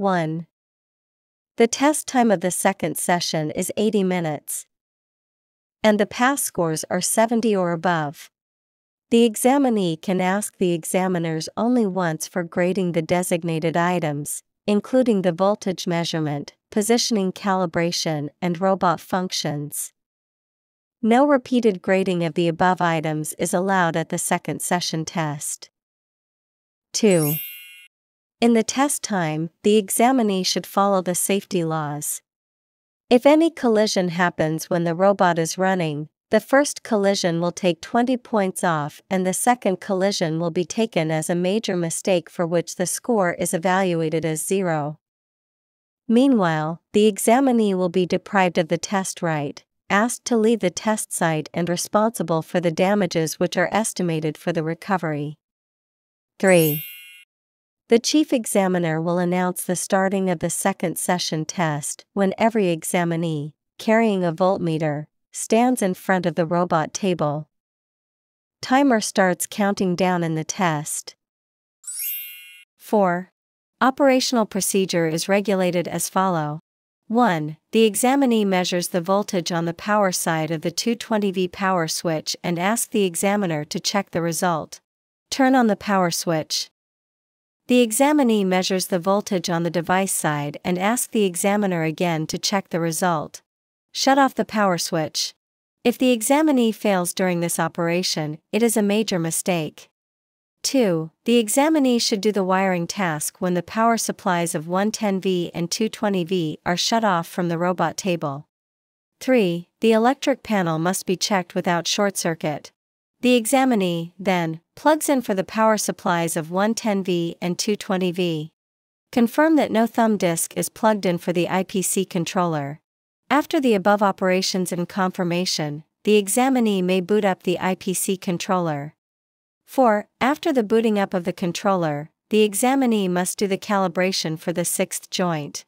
1. The test time of the second session is 80 minutes, and the pass scores are 70 or above. The examinee can ask the examiners only once for grading the designated items, including the voltage measurement, positioning calibration, and robot functions. No repeated grading of the above items is allowed at the second session test. 2. In the test time, the examinee should follow the safety laws. If any collision happens when the robot is running, the first collision will take 20 points off and the second collision will be taken as a major mistake for which the score is evaluated as 0. Meanwhile, the examinee will be deprived of the test right, asked to leave the test site and responsible for the damages which are estimated for the recovery. 3. The chief examiner will announce the starting of the second session test when every examinee, carrying a voltmeter, stands in front of the robot table. Timer starts counting down in the test. 4. Operational procedure is regulated as follows. 1. The examinee measures the voltage on the power side of the 220V power switch and asks the examiner to check the result. Turn on the power switch. The examinee measures the voltage on the device side and asks the examiner again to check the result. Shut off the power switch. If the examinee fails during this operation, it is a major mistake. 2. The examinee should do the wiring task when the power supplies of 110V and 220V are shut off from the robot table. 3. The electric panel must be checked without short circuit. The examinee, then, plugs in for the power supplies of 110V and 220V. Confirm that no thumb disk is plugged in for the IPC controller. After the above operations and confirmation, the examinee may boot up the IPC controller. 4. After the booting up of the controller, the examinee must do the calibration for the sixth joint.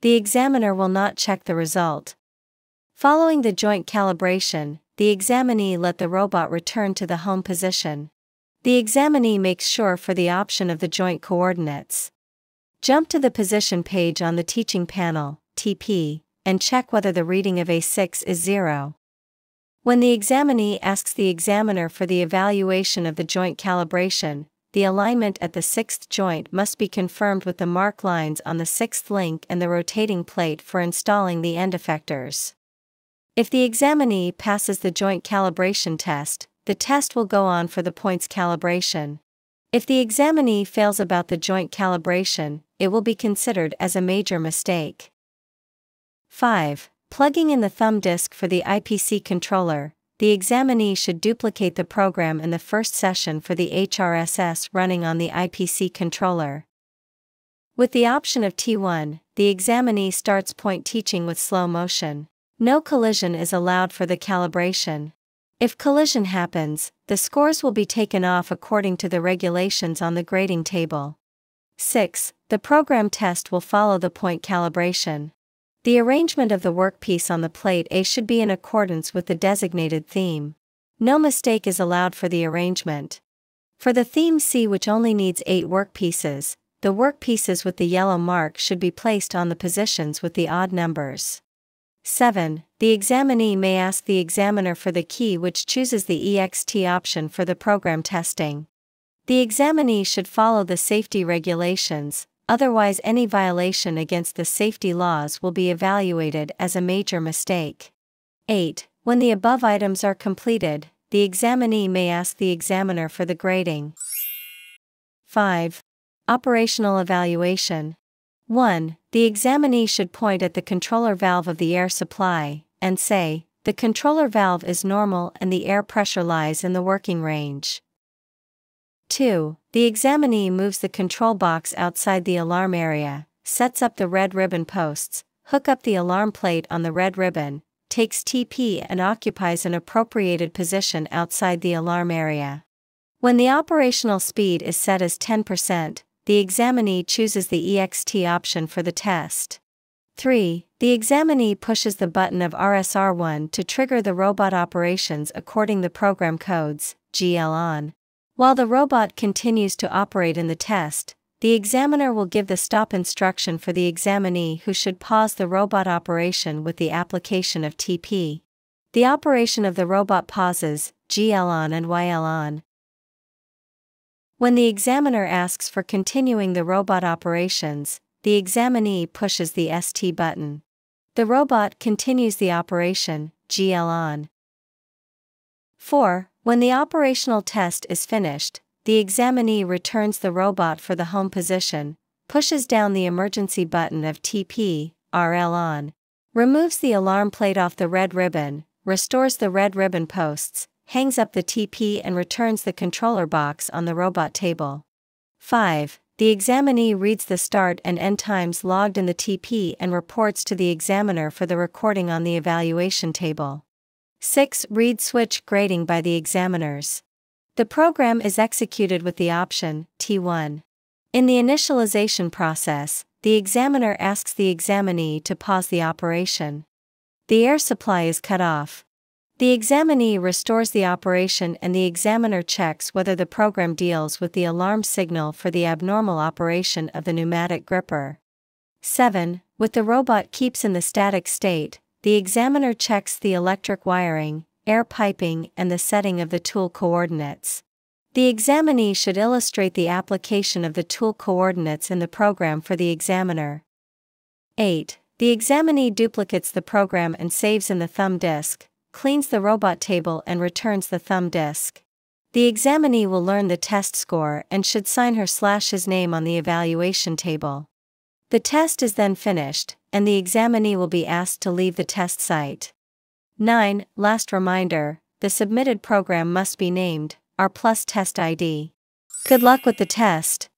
The examiner will not check the result. Following the joint calibration, the examinee let the robot return to the home position. The examinee makes sure for the option of the joint coordinates. Jump to the position page on the teaching panel, TP, and check whether the reading of A6 is 0. When the examinee asks the examiner for the evaluation of the joint calibration, the alignment at the sixth joint must be confirmed with the mark lines on the sixth link and the rotating plate for installing the end effectors. If the examinee passes the joint calibration test, the test will go on for the points calibration. If the examinee fails about the joint calibration, it will be considered as a major mistake. 5. Plugging in the thumb disk for the IPC controller. The examinee should duplicate the program in the first session for the HRSS running on the IPC controller. With the option of T1, the examinee starts point teaching with slow motion. No collision is allowed for the calibration. If collision happens, the scores will be taken off according to the regulations on the grading table. 6. The program test will follow the point calibration. The arrangement of the workpiece on the plate A should be in accordance with the designated theme. No mistake is allowed for the arrangement. For the theme C, which only needs 8 workpieces, the workpieces with the yellow mark should be placed on the positions with the odd numbers. 7. The examinee may ask the examiner for the key which chooses the EXT option for the program testing. The examinee should follow the safety regulations, otherwise any violation against the safety laws will be evaluated as a major mistake. 8. When the above items are completed, the examinee may ask the examiner for the grading. 5. Operational evaluation. 1. The examinee should point at the controller valve of the air supply, and say, "The controller valve is normal and the air pressure lies in the working range." 2. The examinee moves the control box outside the alarm area, sets up the red ribbon posts, hook up the alarm plate on the red ribbon, takes TP and occupies an appropriated position outside the alarm area. When the operational speed is set as 10%, the examinee chooses the EXT option for the test. 3. The examinee pushes the button of RSR1 to trigger the robot operations according the program codes, GL on. While the robot continues to operate in the test, The examiner will give the stop instruction for the examinee, who should pause the robot operation with the application of TP. The operation of the robot pauses, GL on and YL on. When the examiner asks for continuing the robot operations, the examinee pushes the ST button. The robot continues the operation, GL on. 4. When the operational test is finished, the examinee returns the robot for the home position, pushes down the emergency button of TP, RL on, removes the alarm plate off the red ribbon, restores the red ribbon posts, hangs up the TP and returns the controller box on the robot table. 5. The examinee reads the start and end times logged in the TP and reports to the examiner for the recording on the evaluation table. 6. Read switch grading by the examiners. The program is executed with the option T1. In the initialization process, the examiner asks the examinee to pause the operation. The air supply is cut off. The examinee restores the operation and the examiner checks whether the program deals with the alarm signal for the abnormal operation of the pneumatic gripper. 7. With the robot keeps in the static state, the examiner checks the electric wiring, air piping and the setting of the tool coordinates. The examinee should illustrate the application of the tool coordinates in the program for the examiner. 8. The examinee duplicates the program and saves in the thumb disk, cleans the robot table and returns the thumb disk. The examinee will learn the test score and should sign her/his name on the evaluation table. The test is then finished, and the examinee will be asked to leave the test site. 9. Last reminder, the submitted program must be named R+ test ID. Good luck with the test.